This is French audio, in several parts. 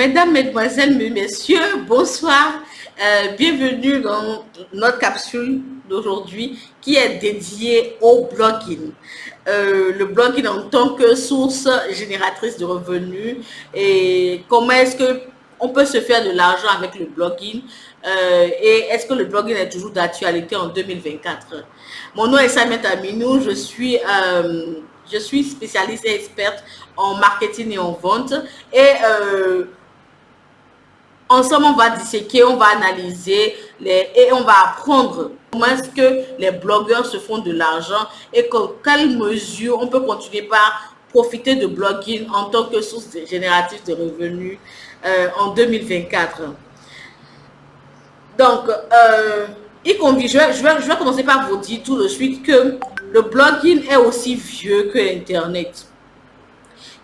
Mesdames, Mesdemoiselles, Messieurs, bonsoir. Bienvenue dans notre capsule d'aujourd'hui qui est dédiée au blogging. Le blogging en tant que source génératrice de revenus et comment est-ce que on peut se faire de l'argent avec le blogging et est-ce que le blogging est toujours d'actualité en 2024. Mon nom est Samet Aminou, je suis spécialiste et experte en marketing et en vente et ensemble, on va disséquer, on va analyser et on va apprendre comment est-ce que les blogueurs se font de l'argent et quelle mesure on peut continuer par profiter de blogging en tant que source générative de revenus en 2024. Donc, je vais commencer par vous dire tout de suite que le blogging est aussi vieux que l'Internet.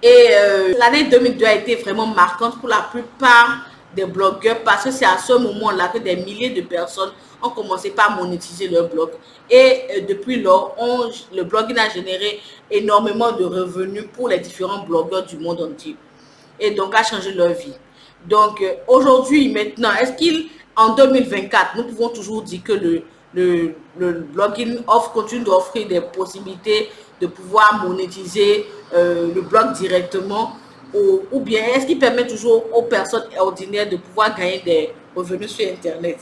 Et l'année 2002 a été vraiment marquante pour la plupart des blogueurs parce que c'est à ce moment-là que des milliers de personnes ont commencé par monétiser leur blog. Et depuis lors, le blogging a généré énormément de revenus pour les différents blogueurs du monde entier. Et donc, a changé leur vie. Donc, aujourd'hui, maintenant, est-ce qu'en 2024, nous pouvons toujours dire que le blogging continue d'offrir des possibilités de pouvoir monétiser le blog directement ou bien est-ce qu'il permet toujours aux personnes ordinaires de pouvoir gagner des revenus sur Internet?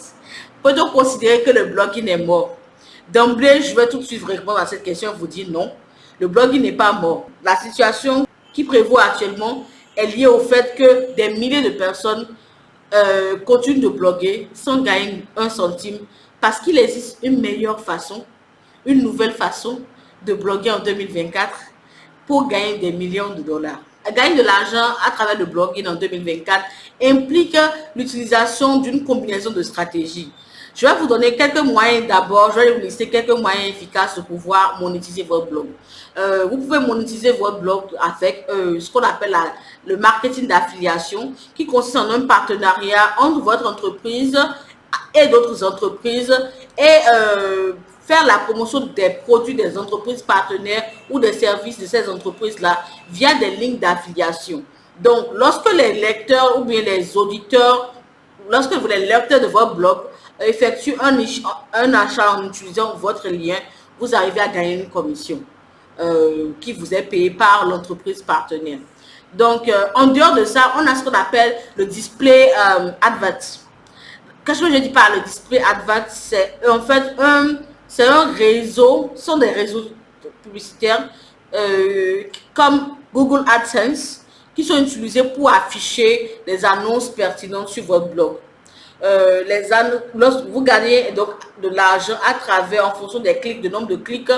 Peut-on considérer que le blogging est mort? D'emblée, je vais tout de suite répondre à cette question et vous dire non, le blogging n'est pas mort. La situation qui prévaut actuellement est liée au fait que des milliers de personnes continuent de bloguer sans gagner un centime parce qu'il existe une meilleure façon, une nouvelle façon de bloguer en 2024 pour gagner des millions de dollars. Gagner de l'argent à travers le blogging en 2024 implique l'utilisation d'une combinaison de stratégies. Je vais vous donner quelques moyens d'abord, je vais vous lister quelques moyens efficaces de pouvoir monétiser votre blog. Vous pouvez monétiser votre blog avec ce qu'on appelle le marketing d'affiliation qui consiste en un partenariat entre votre entreprise et d'autres entreprises et faire la promotion des produits des entreprises partenaires ou des services de ces entreprises-là via des lignes d'affiliation. Donc, lorsque les lecteurs ou bien les auditeurs, lorsque les lecteurs de votre blog effectuent un achat en utilisant votre lien, vous arrivez à gagner une commission qui vous est payée par l'entreprise partenaire. Donc, en dehors de ça, on a ce qu'on appelle le display advert. Qu'est-ce que je dis par le display advert? C'est en fait un réseau, ce sont des réseaux publicitaires comme Google AdSense qui sont utilisés pour afficher des annonces pertinentes sur votre blog. Lorsque vous gagnez donc de l'argent à travers, en fonction des clics, du nombre de clics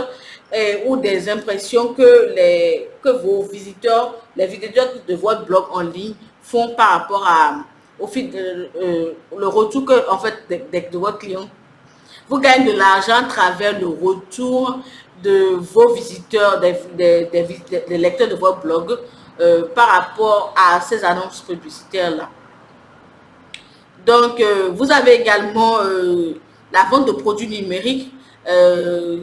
ou des impressions que vos visiteurs, les visiteurs de votre blog en ligne font par rapport au fil le retour que en fait de votre client. Vous gagnez de l'argent à travers le retour de vos visiteurs, des lecteurs de votre blog par rapport à ces annonces publicitaires-là. Donc, vous avez également la vente de produits numériques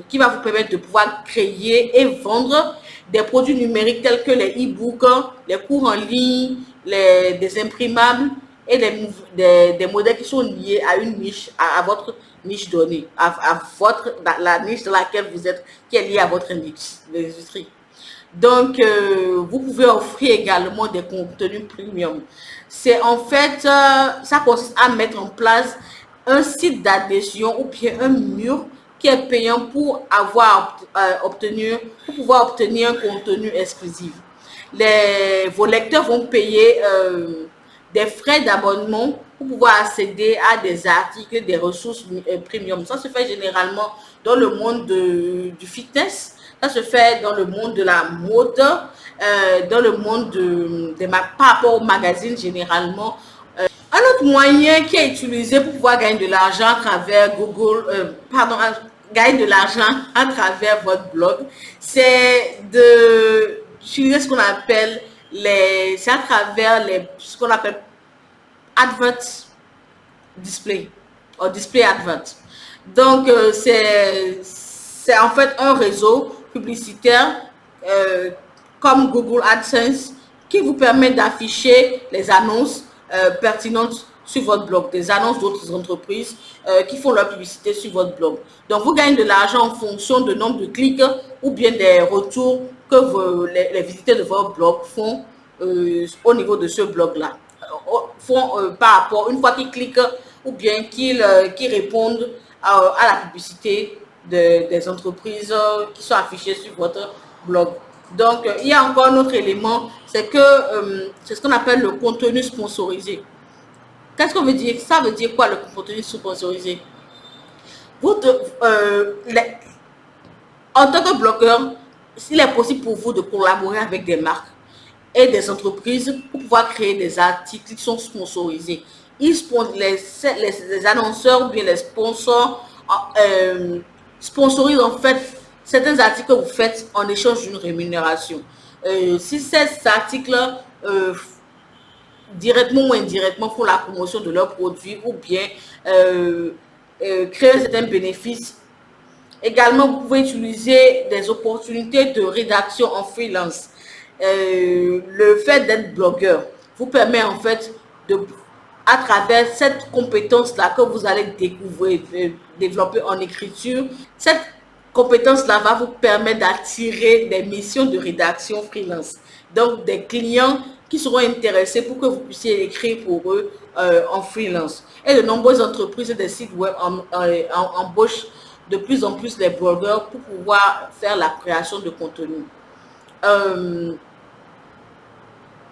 qui va vous permettre de pouvoir créer et vendre des produits numériques tels que les e-books, les cours en ligne, des imprimables et des modèles qui sont liés à une niche, à votre niche donnée, la niche dans laquelle vous êtes, qui est liée à votre industrie. Donc, vous pouvez offrir également des contenus premium. C'est en fait, ça consiste à mettre en place un site d'adhésion ou bien un mur qui est payant pour pouvoir obtenir un contenu exclusif. Vos lecteurs vont payer des frais d'abonnement pour pouvoir accéder à des articles, des ressources premium. Ça se fait généralement dans le monde du fitness. Ça se fait dans le monde de la mode, dans le monde par rapport au magazine généralement. Un autre moyen qui est utilisé pour pouvoir gagner de l'argent à travers gagner de l'argent à travers votre blog, c'est d'utiliser ce qu'on appelle ce qu'on appelle advert display ou display advert. Donc, c'est en fait un réseau publicitaire comme Google AdSense qui vous permet d'afficher les annonces pertinentes sur votre blog, des annonces d'autres entreprises qui font leur publicité sur votre blog. Donc, vous gagnez de l'argent en fonction du nombre de clics ou bien des retours que les visiteurs de votre blog font au niveau de ce blog-là. Par rapport, une fois qu'ils cliquent ou bien qu'ils répondent à la publicité des entreprises qui sont affichées sur votre blog. Donc, il y a encore un autre élément, c'est ce qu'on appelle le contenu sponsorisé. Qu'est-ce qu'on veut dire? Ça veut dire quoi, le contenu sponsorisé? En tant que blogueur, il est possible pour vous de collaborer avec des marques et des entreprises pour pouvoir créer des articles qui sont sponsorisés. Les annonceurs ou bien les sponsors sponsorisent en fait certains articles que vous faites en échange d'une rémunération. Si ces articles directement ou indirectement font la promotion de leurs produits ou bien créer certains bénéfices. Également, vous pouvez utiliser des opportunités de rédaction en freelance. Le fait d'être blogueur vous permet en fait à travers cette compétence-là que vous allez découvrir, développer en écriture, cette compétence-là va vous permettre d'attirer des missions de rédaction freelance. Donc, des clients qui seront intéressés pour que vous puissiez écrire pour eux en freelance. Et de nombreuses entreprises et des sites web embauchent de plus en plus les blogueurs pour pouvoir faire la création de contenu.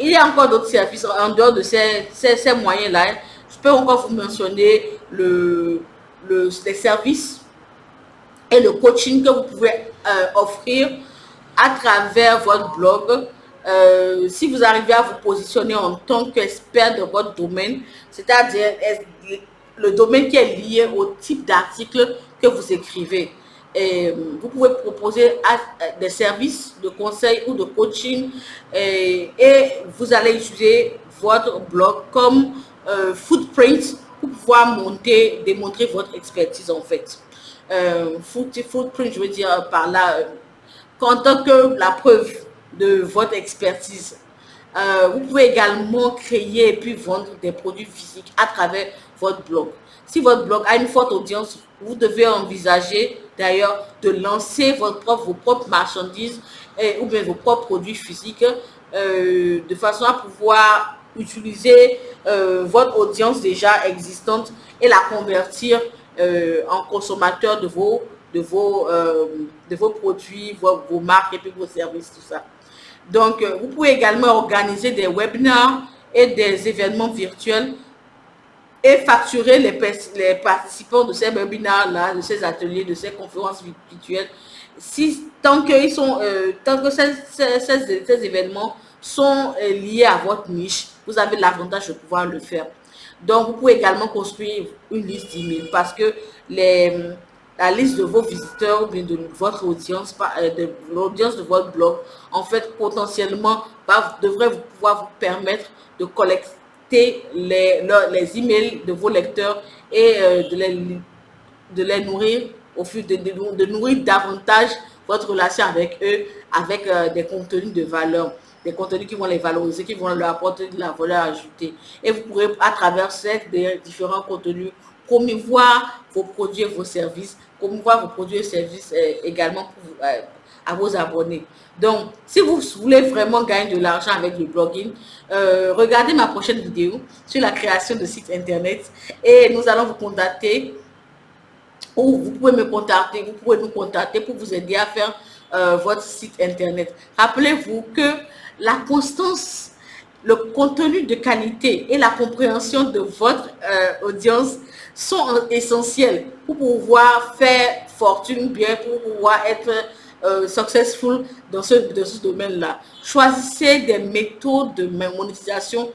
Il y a encore d'autres services en dehors de ces moyens-là. Je peux encore vous mentionner les services et le coaching que vous pouvez offrir à travers votre blog. Si vous arrivez à vous positionner en tant qu'expert de votre domaine, c'est-à-dire le domaine qui est lié au type d'article que vous écrivez. Et vous pouvez proposer des services de conseil ou de coaching et vous allez utiliser votre blog comme footprint pour pouvoir démontrer votre expertise en fait. Footprint, je veux dire par là, en tant que la preuve de votre expertise. Vous pouvez également créer et puis vendre des produits physiques à travers votre blog. Si votre blog a une forte audience, vous devez envisager d'ailleurs de lancer vos propres marchandises ou bien vos propres produits physiques de façon à pouvoir utiliser votre audience déjà existante et la convertir en consommateur de vos produits, vos marques et puis vos services, tout ça. Donc, vous pouvez également organiser des webinars et des événements virtuels et facturer les participants de ces webinars-là, de ces ateliers, de ces conférences virtuelles. Tant que ces événements sont liés à votre niche, vous avez l'avantage de pouvoir le faire. Donc, vous pouvez également construire une liste d'emails parce que la liste de vos visiteurs ou bien de votre audience, de l'audience de votre blog, en fait, potentiellement, devrait pouvoir vous permettre de collecter les emails de vos lecteurs et de les nourrir de nourrir davantage votre relation avec eux avec des contenus de valeur, des contenus qui vont les valoriser, qui vont leur apporter de la valeur ajoutée. Et vous pourrez à travers ces différents contenus promouvoir vos produits et vos services, promouvoir vos produits et services également à vos abonnés. Donc, si vous voulez vraiment gagner de l'argent avec le blogging, regardez ma prochaine vidéo sur la création de sites internet et nous allons vous contacter ou vous pouvez nous contacter pour vous aider à faire votre site internet. Rappelez-vous que la constance, le contenu de qualité et la compréhension de votre audience sont essentiels pour pouvoir faire fortune bien, pour pouvoir être successful dans ce domaine-là. Choisissez des méthodes de monétisation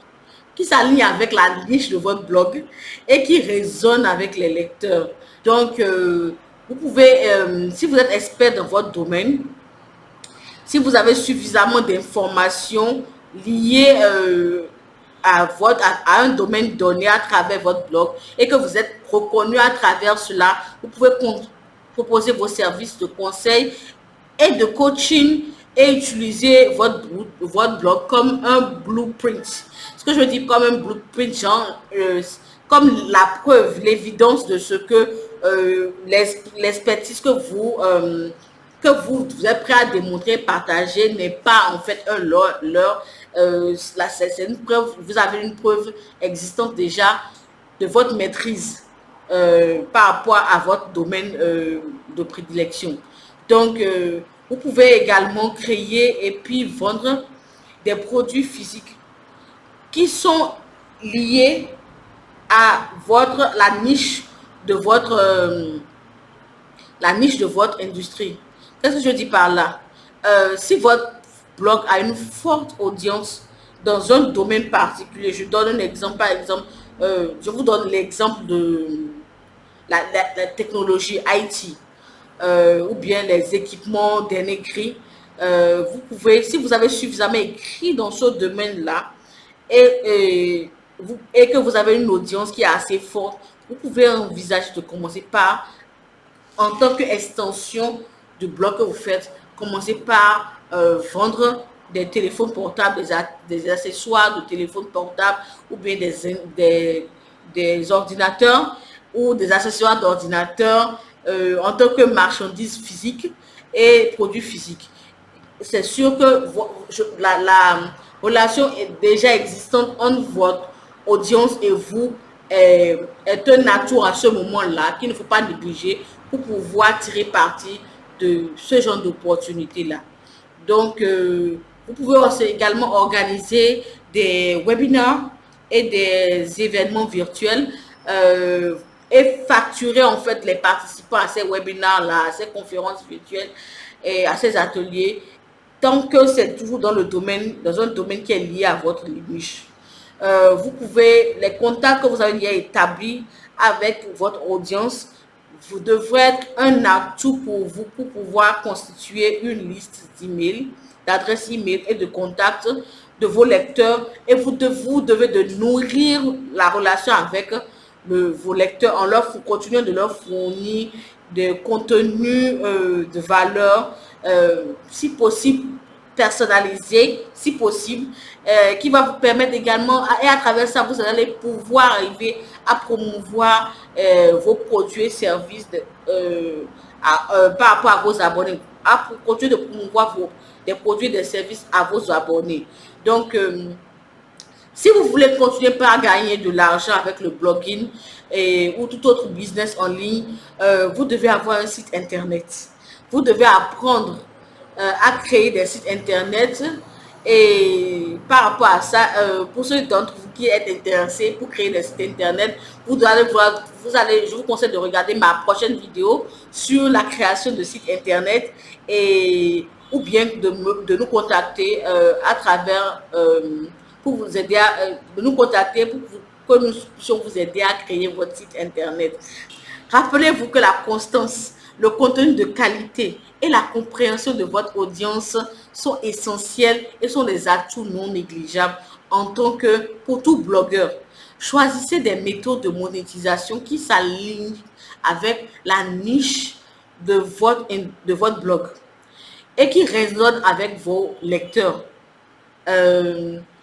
qui s'alignent avec la niche de votre blog et qui résonnent avec les lecteurs. Donc, vous pouvez, si vous êtes expert dans votre domaine, si vous avez suffisamment d'informations liées à un domaine donné à travers votre blog et que vous êtes reconnu à travers cela, vous pouvez proposer vos services de conseil et de coaching et utiliser votre blog comme un blueprint. Ce que je veux dire comme un blueprint, genre, comme la preuve, l'évidence de ce que l'expertise que vous êtes prêt à démontrer, partager n'est pas en fait un leurre. Là, c'est une preuve, vous avez une preuve existante déjà de votre maîtrise par rapport à votre domaine de prédilection. Donc, vous pouvez également créer et puis vendre des produits physiques qui sont liés à la niche de votre industrie. Qu'est-ce que je dis par là? Si votre blog a une forte audience dans un domaine particulier, je donne un exemple, par exemple, je vous donne l'exemple de la technologie IT, ou bien les équipements dernier cri. Vous pouvez, si vous avez suffisamment écrit dans ce domaine-là et que vous avez une audience qui est assez forte, vous pouvez envisager de commencer par, en tant qu'extension du blog que vous faites, commencer par vendre des téléphones portables, des accessoires de téléphones portables ou bien des ordinateurs ou des accessoires d'ordinateurs en tant que marchandises physiques et produits physiques. C'est sûr que la relation est déjà existante entre votre audience et vous est un atout à ce moment-là qu'il ne faut pas négliger pour pouvoir tirer parti de ce genre d'opportunité-là. Donc, vous pouvez aussi également organiser des webinaires et des événements virtuels et facturer en fait les participants à ces webinaires-là, à ces conférences virtuelles et à ces ateliers, tant que c'est toujours dans un domaine qui est lié à votre niche. Vous pouvez, les contacts que vous avez déjà établis avec votre audience, vous devrez être un atout pour vous pour pouvoir constituer une liste d'emails, d'adresses email et de contacts de vos lecteurs, et vous devez de nourrir la relation avec vos lecteurs en continuant de leur fournir des contenus de valeur, si possible personnalisé, si possible, qui va vous permettre également, et à travers ça, vous allez pouvoir arriver à promouvoir vos produits et services par rapport à vos abonnés, à continuer de promouvoir des produits et des services à vos abonnés. Donc, si vous voulez continuer par gagner de l'argent avec le blogging ou tout autre business en ligne, vous devez avoir un site internet. Vous devez apprendre à créer des sites internet, et par rapport à ça, pour ceux d'entre vous qui êtes intéressés pour créer des sites internet, je vous conseille de regarder ma prochaine vidéo sur la création de sites internet, ou bien de nous contacter à travers pour vous aider de nous contacter pour que nous puissions vous aider à créer votre site internet. Rappelez-vous que la constance, le contenu de qualité et la compréhension de votre audience sont essentiels et sont des atouts non négligeables pour tout blogueur. Choisissez des méthodes de monétisation qui s'alignent avec la niche de votre blog et qui résonnent avec vos lecteurs.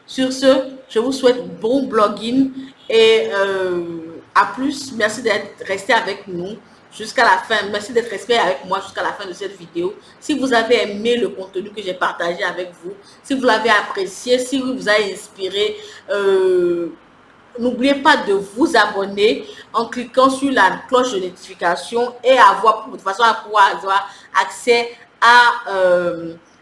Sur ce, je vous souhaite bon blogging et à plus. Merci d'être resté avec nous jusqu'à la fin. Merci d'être resté avec moi jusqu'à la fin de cette vidéo. Si vous avez aimé le contenu que j'ai partagé avec vous, si vous l'avez apprécié, si vous a inspiré, n'oubliez pas de vous abonner en cliquant sur la cloche de notification et de façon à pouvoir avoir accès à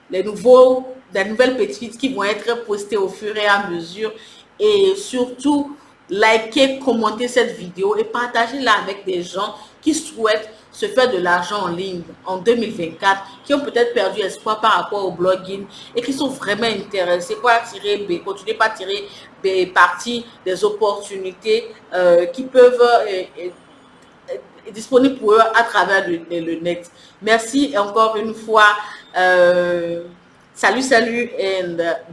des nouvelles petites qui vont être postées au fur et à mesure. Et surtout, likez, commentez cette vidéo et partagez-la avec des gens qui souhaitent se faire de l'argent en ligne en 2024, qui ont peut-être perdu espoir par rapport au blogging et qui sont vraiment intéressés pour continuer à tirer parti des opportunités qui peuvent être disponibles pour eux à travers le net. Merci et encore une fois. Salut et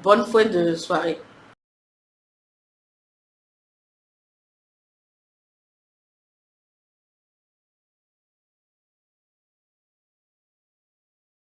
bonne fin de soirée.